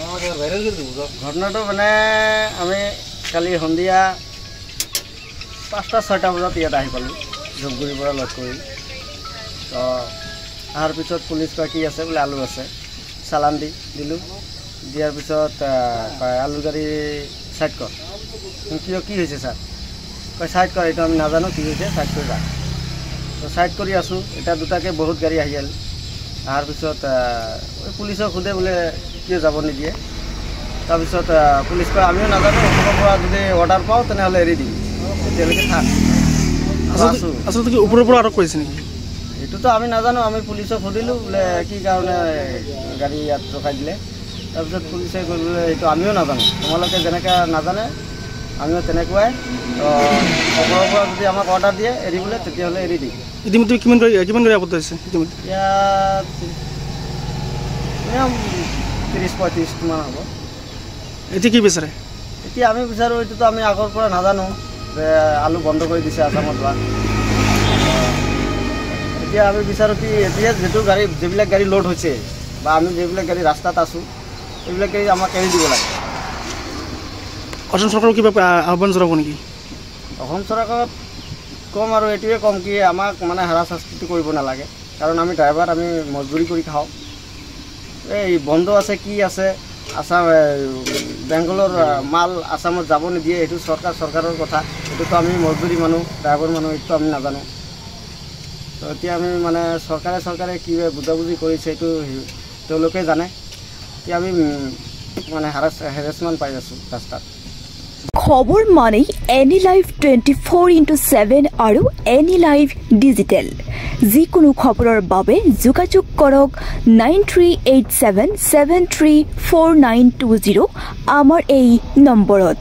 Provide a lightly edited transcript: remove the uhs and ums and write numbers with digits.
ঘটনাটো মানে আমি কালি সন্ধিয়া 5টা-6টা বজাত ইয়াত আহি পালোঁ ধূপগুৰিৰ পৰা লগ কৰি। তো অহাৰ পিছত পুলিচ কয় কি আছে বোলে আলু আছে, চালান দিলোঁ। দিয়াৰ পিছত আলু গাড়ী চাইড কৰ। কিয় কি হৈছে ছাৰ? কয় চাইড কৰ, এইটো আমি নাজানো কি হৈছে, চাইড কৰি যা। তো চাইড কৰি আছোঁ, এতিয়া দুটাকৈ বহুত গাড়ী আহি আহিল। অহাৰ পিছত পুলিচক সোধে বোলে কিয় যাব নিদিয়ে। তাৰপিছত পুলিচ কয় আমিও নাজানো, ওপৰৰ পৰা যদি অৰ্ডাৰ পাওঁ তেনেহ'লে এৰি দিম, তেতিয়ালৈকে থাক। আচলতে কি ওপৰৰ পৰা আটক কৰিছে নেকি? এইটোতো আমি নাজানো। আমি পুলিচক সুধিলোঁ বোলে কি কাৰণে গাড়ী ইয়াত ৰখাই দিলে। তাৰপিছত পুলিচে গৈ বোলে এইটো আমিও নাজানো, তোমালোকে যেনেকৈ নাজানে আমিও তেনেকুৱাই। তো ওপৰৰ পৰা যদি আমাক অৰ্ডাৰ দিয়ে এৰিবলৈ, তেতিয়াহ'লে এৰি দিম। ইতিমধ্যে কিমান গাড়ী আবদ্ধ হৈছে? ইতিমধ্যে ইয়াত মিনিমাম 30-35মান হ'ব। এতিয়া কি বিচাৰে? এতিয়া আমি বিচাৰোঁ, এইটোতো আমি আগৰ পৰা নাজানো যে আলু বন্ধ কৰি দিছে আছামত বা। এতিয়া আমি বিচাৰোঁ কি এতিয়া যিবিলাক গাড়ী লোড হৈছে বা আমি যিবিলাক গাড়ী ৰাস্তাত আছোঁ, এইবিলাক গাড়ী আমাক এৰি দিব লাগে। অসম চৰকাৰক কিবা আহ্বান জনাব নেকি? অসম চৰকাৰক কম আৰু এইটোৱে কম কি আমাক মানে হাৰাশাস্তি কৰিব নালাগে, কাৰণ আমি ড্ৰাইভাৰ, আমি মজদুৰি কৰি খাওঁ। এই বন্ধ আছে কি আছে, আসাম বেংগলৰ মাল আসামত যাব নিদিয়ে, এইটো চৰকাৰৰ কথা। এইটোতো আমি মজদুৰি মানুহ, ড্ৰাইভাৰ মানুহ, এইটো আমি নাজানো। তো এতিয়া আমি মানে চৰকাৰে কি বুজাবুজি কৰিছে এইটো তেওঁলোকে জানে। এতিয়া আমি মানে হেৰেছমেণ্ট পাই আছোঁ ৰাস্তাত। খবৰ মানে এনি লাইভ 24x7 আৰু এনি লাইভ ডিজিটেল। যিকোনো খবৰৰ বাবে যোগাযোগ কৰক 9387734920 আমাৰ এই নম্বৰত।